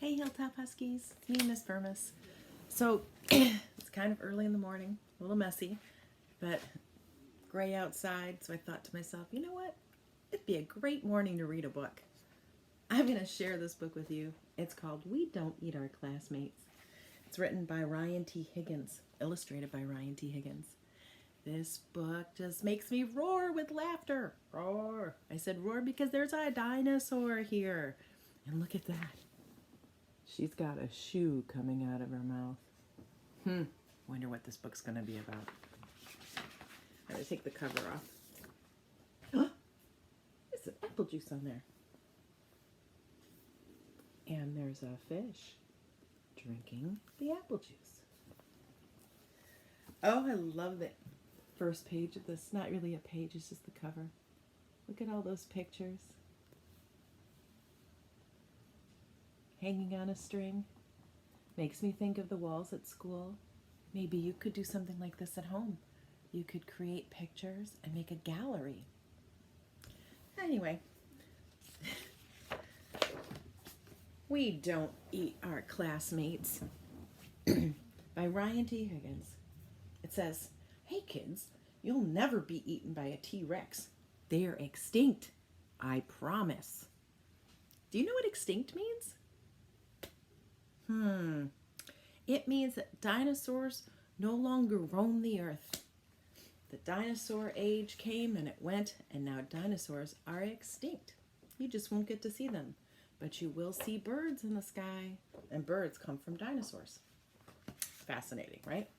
Hey Hilltop Huskies, it's me, Miss Bermes. So it's kind of early in the morning, a little messy, but gray outside. So I thought to myself, you know what? It'd be a great morning to read a book. I'm going to share this book with you. It's called We Don't Eat Our Classmates. It's written by Ryan T. Higgins, illustrated by Ryan T. Higgins. This book just makes me roar with laughter. Roar. I said roar because there's a dinosaur here. And look at that. She's got a shoe coming out of her mouth. Wonder what this book's going to be about. I'm going to take the cover off. There's some apple juice on there. And there's a fish drinking the apple juice. Oh, I love the first page of this. Not really a page, it's just the cover. Look at all those pictures. Hanging on a string. Makes me think of the walls at school. Maybe you could do something like this at home. You could create pictures and make a gallery. Anyway, We Don't Eat Our Classmates by Ryan T. Higgins. It says, "Hey kids, you'll never be eaten by a T-Rex. They're extinct, I promise." Do you know what extinct means? It means that dinosaurs no longer roam the earth. The dinosaur age came and it went, and now dinosaurs are extinct. You just won't get to see them. But you will see birds in the sky, and birds come from dinosaurs. Fascinating, right?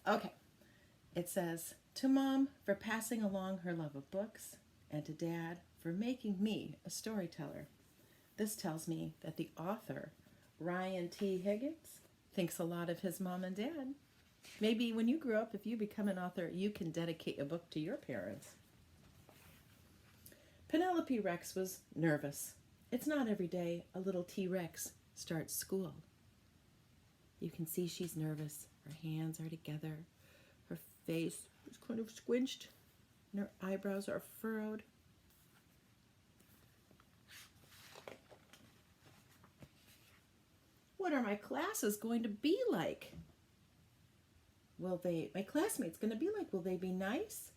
Okay. It says, "To Mom for passing along her love of books, and to Dad for making me a storyteller. This tells me that the author, Ryan T. Higgins, thinks a lot of his mom and dad. Maybe when you grow up, if you become an author, you can dedicate a book to your parents." Penelope Rex was nervous. It's not every day a little T-Rex starts school. You can see she's nervous. Her hands are together. Her face is kind of squinched, and her eyebrows are furrowed. What are my classes going to be like? My classmates going to be like? Will they be nice?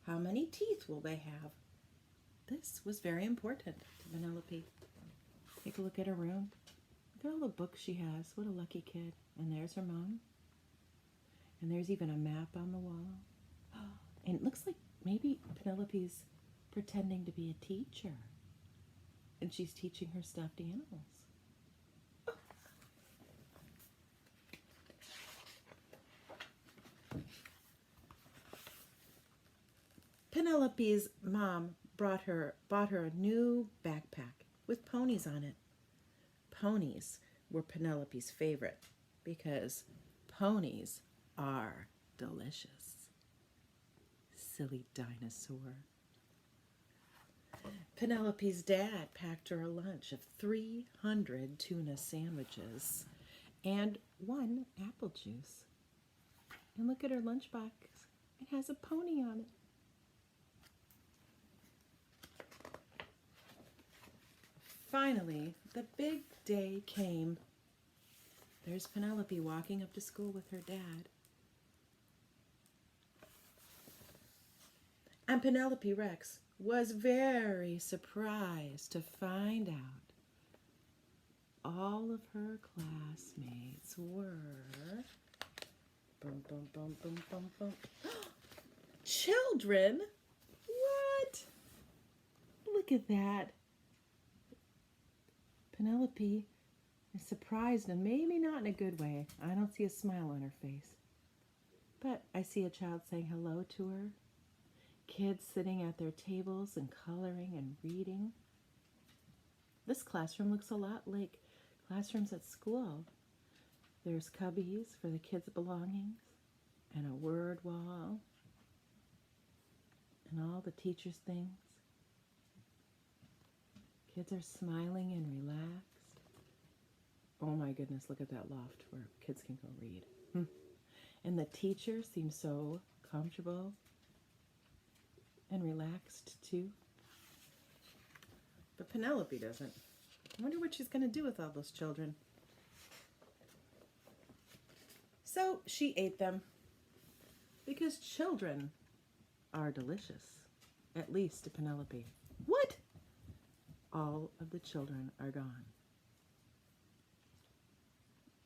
How many teeth will they have? This was very important to Penelope. Take a look at her room. Look at all the books she has. What a lucky kid. And there's her mom. And there's even a map on the wall. And it looks like maybe Penelope's pretending to be a teacher. And she's teaching her stuffed animals. Penelope's mom bought her a new backpack with ponies on it. Ponies were Penelope's favorite because ponies are delicious. Silly dinosaur. Penelope's dad packed her a lunch of 300 tuna sandwiches and 1 apple juice. And look at her lunchbox. It has a pony on it. Finally, the big day came. There's Penelope walking up to school with her dad. And Penelope Rex was very surprised to find out all of her classmates were children. What? Look at that. Penelope is surprised, and maybe not in a good way. I don't see a smile on her face. But I see a child saying hello to her. Kids sitting at their tables and coloring and reading. This classroom looks a lot like classrooms at school. There's cubbies for the kids' belongings, and a word wall, and all the teachers' things. Kids are smiling and relaxed. Oh my goodness, look at that loft where kids can go read. And the teacher seems so comfortable and relaxed too. But Penelope doesn't. I wonder what she's going to do with all those children. So she ate them because children are delicious, at least to Penelope. What? All of the children are gone.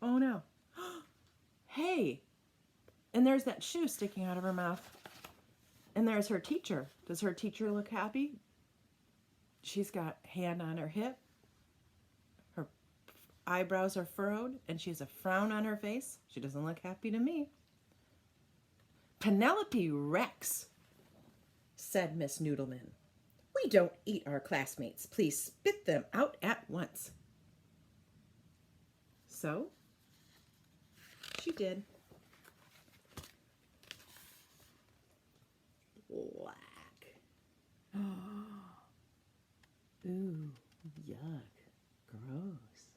Oh no. Hey, and there's that shoe sticking out of her mouth. And there's her teacher. Does her teacher look happy? She's got hand on her hip. Her eyebrows are furrowed and she has a frown on her face. She doesn't look happy to me. Penelope Rex, said Miss Noodleman. We don't eat our classmates. Please spit them out at once. So she did. Black. Ooh, yuck. Gross.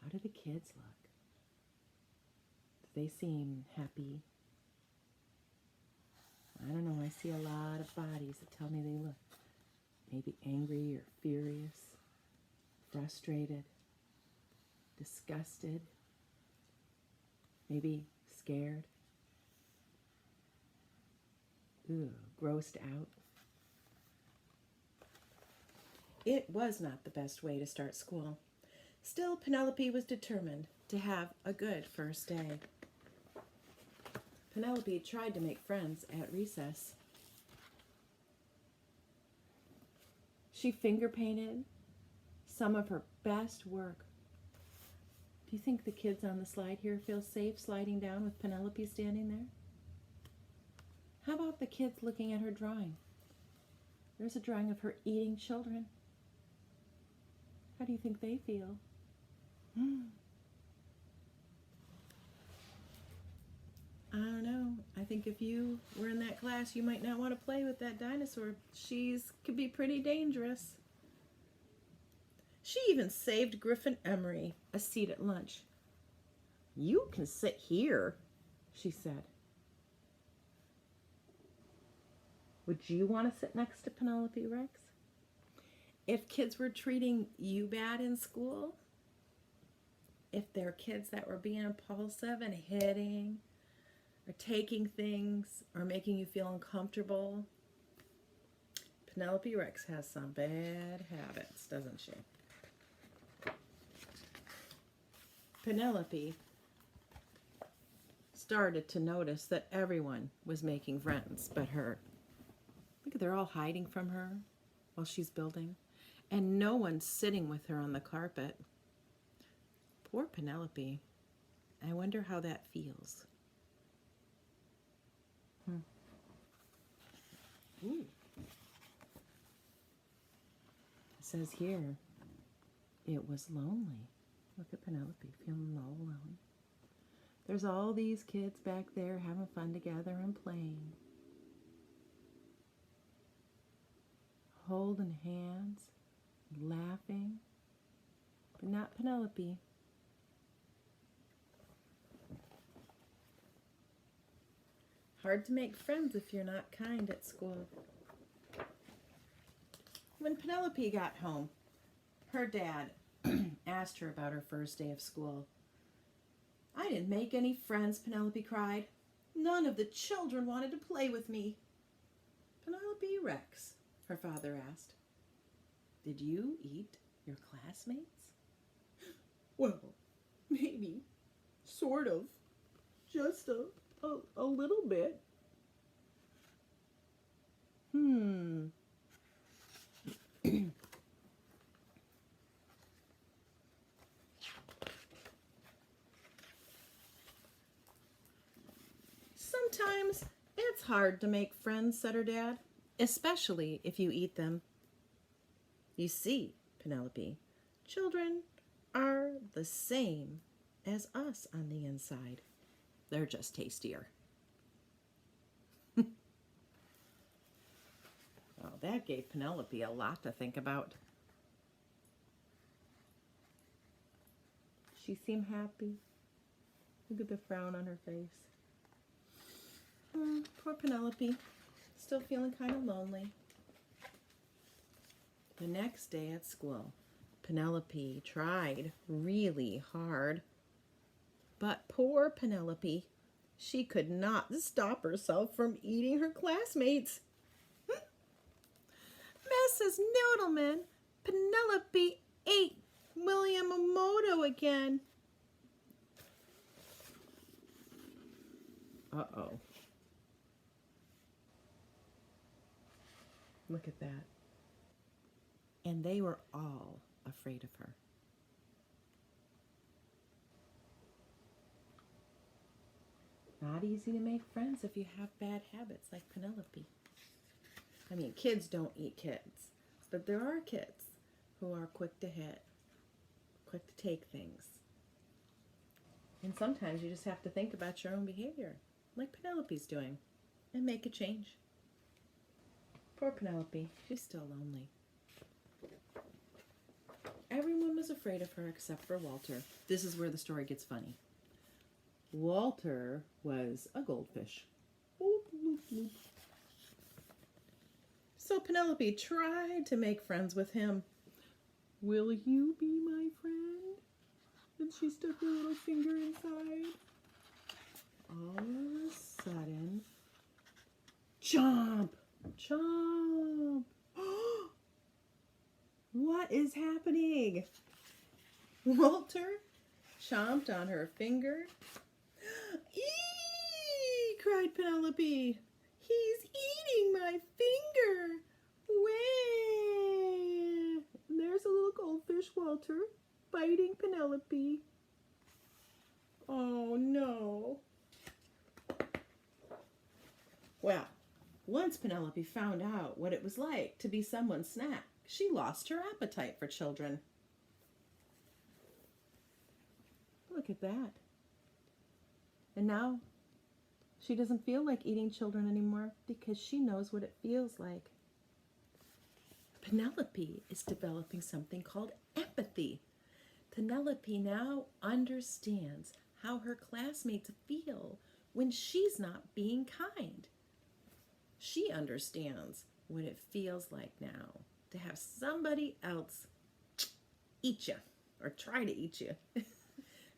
How do the kids look? Do they seem happy? I don't know. I see a lot of bodies that tell me they look maybe angry or furious, frustrated, disgusted, maybe scared. Ooh, grossed out. It was not the best way to start school. Still, Penelope was determined to have a good first day. Penelope tried to make friends at recess. She finger painted some of her best work. Do you think the kids on the slide here feel safe sliding down with Penelope standing there? How about the kids looking at her drawing? There's a drawing of her eating children. How do you think they feel? I don't know. I think if you were in that class, you might not want to play with that dinosaur. Could be pretty dangerous. She even saved Griffin Emery a seat at lunch. You can sit here, she said. Would you want to sit next to Penelope Rex? If kids were treating you bad in school, if they're kids that were being impulsive and hitting, or taking things, or making you feel uncomfortable, Penelope Rex has some bad habits, doesn't she? Penelope started to notice that everyone was making friends but her. Look, they're all hiding from her while she's building, and no one's sitting with her on the carpet. Poor Penelope. I wonder how that feels. Ooh. It says here, it was lonely. Look at Penelope, feeling all alone. There's all these kids back there having fun together and playing. Holding hands, laughing, but not Penelope. Hard to make friends if you're not kind at school. When Penelope got home, her dad asked her about her first day of school. I didn't make any friends, Penelope cried. None of the children wanted to play with me. Penelope Rex, her father asked, did you eat your classmates? Well, maybe, sort of, just a little bit. Sometimes it's hard to make friends, said her dad, especially if you eat them. You see, Penelope, children are the same as us on the inside. They're just tastier. Well, that gave Penelope a lot to think about. She seemed happy. Look at the frown on her face. Poor Penelope, still feeling kind of lonely. The next day at school, Penelope tried really hard. But poor Penelope, she could not stop herself from eating her classmates. Mrs. Noodleman, Penelope ate William Moto again. Uh-oh. Look at that. And they were all afraid of her. Not easy to make friends if you have bad habits like Penelope. I mean, kids don't eat kids, but there are kids who are quick to hit, quick to take things. And sometimes you just have to think about your own behavior, like Penelope's doing, and make a change. Poor Penelope, she's still lonely. Everyone was afraid of her except for Walter. This is where the story gets funny. Walter was a goldfish. Boop, boop, boop. So Penelope tried to make friends with him. Will you be my friend? And she stuck her little finger inside. All of a sudden, chomp, chomp. What is happening? Walter chomped on her finger. Eee! Cried Penelope. He's eating my finger. Way! There's a little goldfish, Walter, biting Penelope. Oh no. Well, once Penelope found out what it was like to be someone's snack, she lost her appetite for children. Look at that. And now she doesn't feel like eating children anymore because she knows what it feels like. Penelope is developing something called empathy. Penelope now understands how her classmates feel when she's not being kind. She understands what it feels like now to have somebody else eat you or try to eat you. Of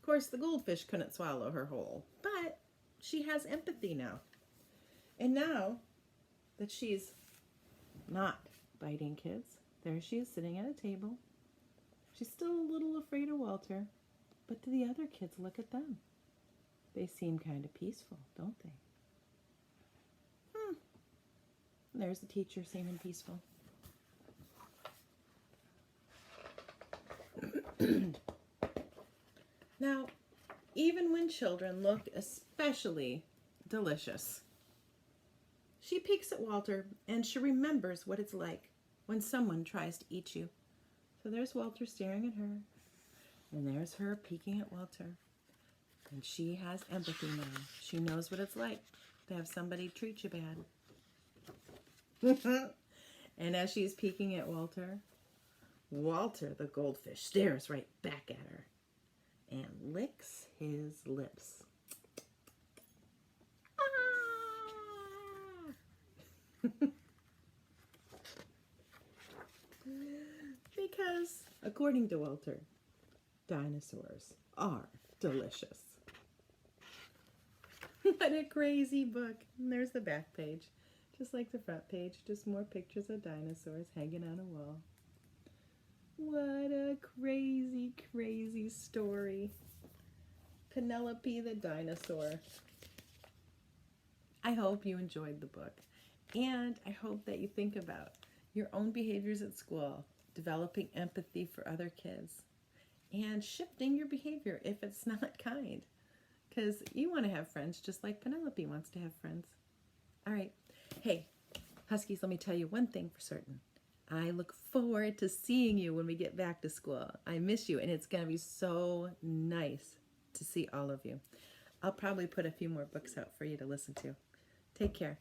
course, the goldfish couldn't swallow her whole, but she has empathy now. And now that she's not biting kids, there she is sitting at a table. She's still a little afraid of Walter, but do the other kids look at them? They seem kind of peaceful, don't they? There's the teacher seeming peaceful. Now, even when children look especially delicious, she peeks at Walter and she remembers what it's like when someone tries to eat you. So there's Walter staring at her, and there's her peeking at Walter. And she has empathy now. She knows what it's like to have somebody treat you bad. And as she's peeking at Walter, Walter, the goldfish, stares right back at her and licks his lips. Because, according to Walter, dinosaurs are delicious. What a crazy book. And there's the back page. Just like the front page, just more pictures of dinosaurs hanging on a wall. What a crazy, crazy story. Penelope the dinosaur. I hope you enjoyed the book. And I hope that you think about your own behaviors at school, developing empathy for other kids, and shifting your behavior if it's not kind. Because you want to have friends just like Penelope wants to have friends. All right. Hey, Huskies, let me tell you one thing for certain. I look forward to seeing you when we get back to school. I miss you, and it's going to be so nice to see all of you. I'll probably put a few more books out for you to listen to. Take care.